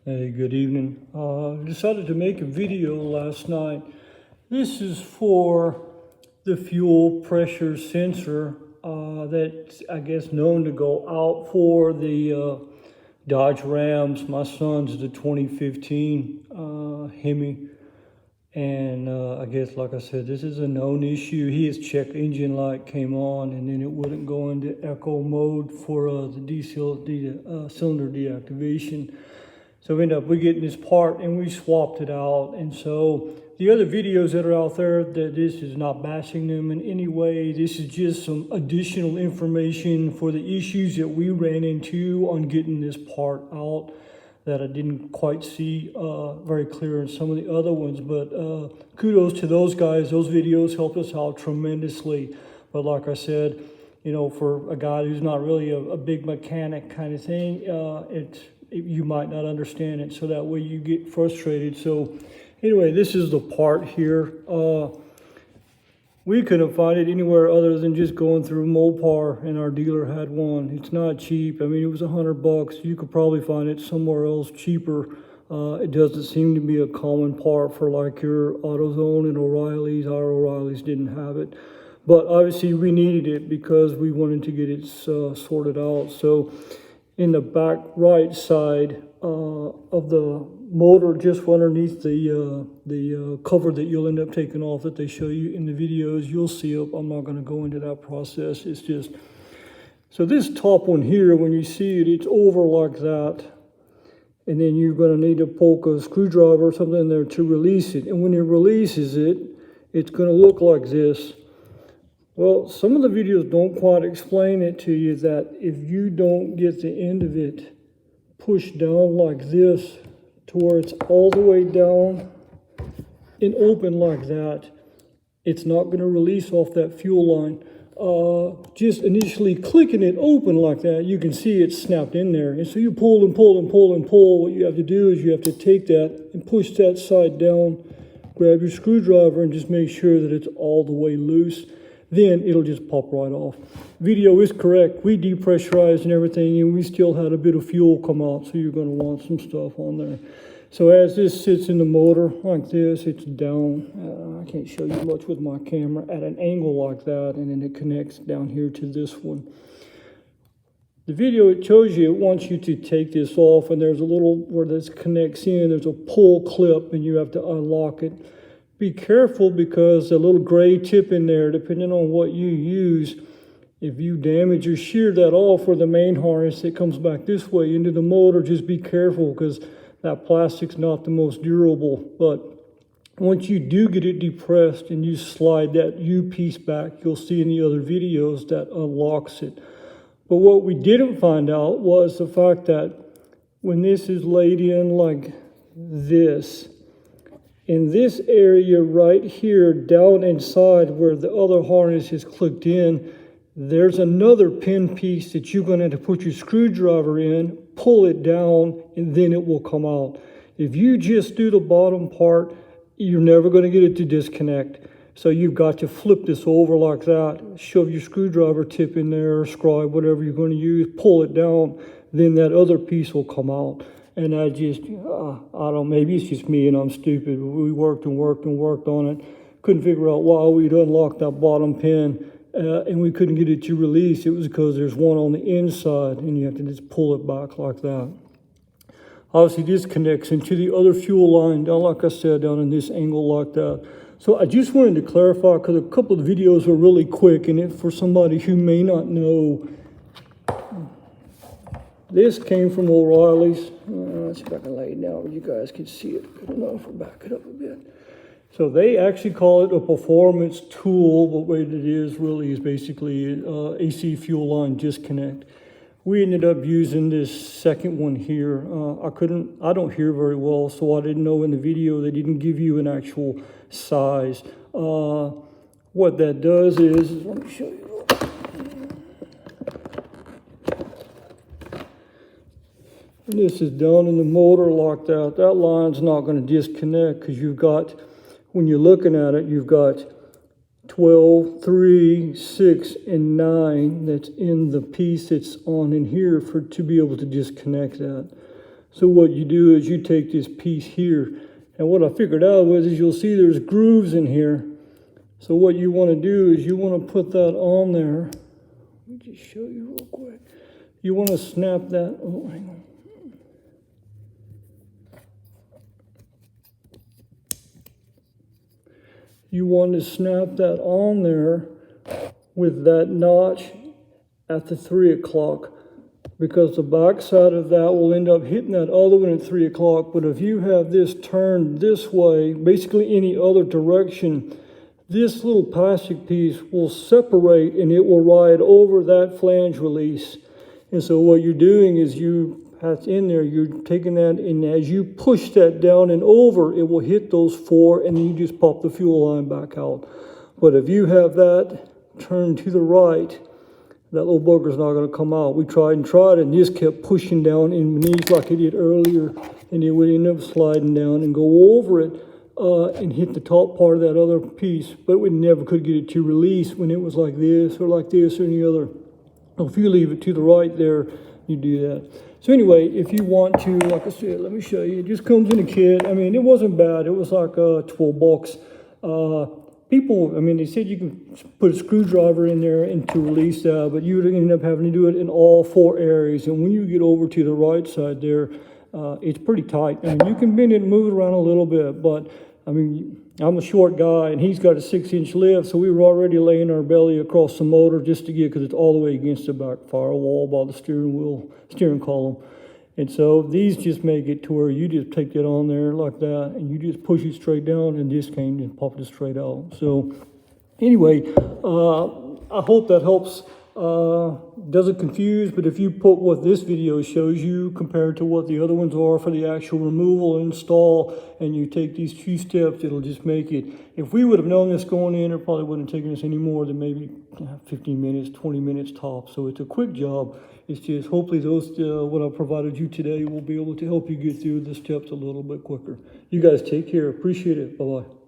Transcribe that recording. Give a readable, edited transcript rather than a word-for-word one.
Hey, good evening. Decided to make a video last night. This is for the fuel pressure sensor that's, I guess, known to go out for the Dodge Rams. My son's the 2015 Hemi. And I guess, like I said, this is a known issue. His check engine light came on and then it wouldn't go into echo mode for the cylinder deactivation. So we ended up getting this part and we swapped it out. And so the other videos that are out there, that this is not bashing them in any way. This is just some additional information for the issues that we ran into on getting this part out that I didn't quite see very clear in some of the other ones. But kudos to those guys. Those videos helped us out tremendously. But like I said, you know, for a guy who's not really a big mechanic kind of thing, you might not understand it, so that way you get frustrated. So anyway, this is the part here. We couldn't find it anywhere other than just going through Mopar, and our dealer had one. It's not cheap. I mean, it was $100. You could probably find it somewhere else cheaper. It doesn't seem to be a common part for like your AutoZone and O'Reilly's. Our O'Reilly's didn't have it. But obviously we needed it because we wanted to get it sorted out. So in the back right side of the motor, just underneath the cover that you'll end up taking off that they show you in the videos, you'll see it. I'm not going to go into that process. It's just, so this top one here, when you see it, it's over like that. And then you're going to need to poke a screwdriver or something in there to release it. And when it releases it, it's going to look like this. Well, some of the videos don't quite explain it to you, that if you don't get the end of it pushed down like this to where it's all the way down and open like that, it's not going to release off that fuel line. Just initially clicking it open like that, you can see it's snapped in there. And so you pull and pull and pull and pull. What you have to do is you have to take that and push that side down, grab your screwdriver and just make sure that it's all the way loose. Then it'll just pop right off. Video is correct. We depressurized and everything, and we still had a bit of fuel come out, so you're going to want some stuff on there. So as this sits in the motor like this, it's down. I can't show you much with my camera at an angle like that, and then it connects down here to this one. The video, it shows you, it wants you to take this off, and there's a little, where this connects in, there's a pull clip, and you have to unlock it. Be careful, because the little gray tip in there, depending on what you use, if you damage or shear that off for the main harness, it comes back this way into the motor. Just be careful, because that plastic's not the most durable. But once you do get it depressed and you slide that U piece back, you'll see in the other videos that unlocks it. But what we didn't find out was the fact that when this is laid in like this, in this area right here, down inside where the other harness is clicked in, there's another pin piece that you're going to have to put your screwdriver in, pull it down, and then it will come out. If you just do the bottom part, you're never going to get it to disconnect. So you've got to flip this over like that, shove your screwdriver tip in there, or scribe, whatever you're going to use, pull it down, then that other piece will come out. And I just, I don't know, maybe it's just me and I'm stupid. We worked and worked and worked on it. Couldn't figure out why we'd unlocked that bottom pin and we couldn't get it to release. It was because there's one on the inside and you have to just pull it back like that. Obviously, this connects into the other fuel line down, like I said, down in this angle like that. So I just wanted to clarify, because a couple of videos were really quick, and if for somebody who may not know, this came from O'Reilly's. Let's see if I can lay it down where you guys can see it good enough, or back it up a bit. So they actually call it a performance tool, but what it is really is basically AC fuel line disconnect. We ended up using this second one here. I don't hear very well, so I didn't know in the video they didn't give you an actual size. What that does is, let me show you. This is down in the motor locked out. That line's not going to disconnect, because you've got, when you're looking at it, you've got 12, 3, 6, and 9 that's in the piece that's on in here to be able to disconnect that. So what you do is you take this piece here, and what I figured out was is you'll see there's grooves in here. So what you want to do is you want to put that on there. Let me just show you real quick. You want to snap that. Oh, hang on. You want to snap that on there with that notch at the 3 o'clock, because the back side of that will end up hitting that other one at 3 o'clock. But if you have this turned this way, basically any other direction, this little plastic piece will separate and it will ride over that flange release. And so what you're doing is that's in there, you're taking that, and as you push that down and over, it will hit those 4, and then you just pop the fuel line back out. But if you have that turned to the right, that little bugger's not going to come out. We tried, and this kept pushing down in beneath like it did earlier, and it would end up sliding down and go over it and hit the top part of that other piece. But we never could get it to release when it was like this or any other. So if you leave it to the right there, you do that. So anyway, if you want to, like I said, let me show you. It just comes in a kit. I mean, it wasn't bad. It was like $12. People, I mean, they said you can put a screwdriver in there and to release that, but you would end up having to do it in all 4 areas. And when you get over to the right side there, it's pretty tight. I mean, you can bend it and move it around a little bit, but I mean, I'm a short guy and he's got a 6-inch lift, so we were already laying our belly across the motor just to get, because it's all the way against the back firewall by the steering column. And so these just make it to where you just take it on there like that, and you just push it straight down, and this can just pop it straight out. So anyway, I hope that helps. Doesn't confuse, but if you put what this video shows you compared to what the other ones are for the actual removal and install, and you take these 2 steps, it'll just make it. If we would have known this going in, it probably wouldn't have taken us any more than maybe 15 minutes, 20 minutes tops. So it's a quick job. It's just hopefully those what I provided you today will be able to help you get through the steps a little bit quicker. You guys take care. Appreciate it. Bye-bye.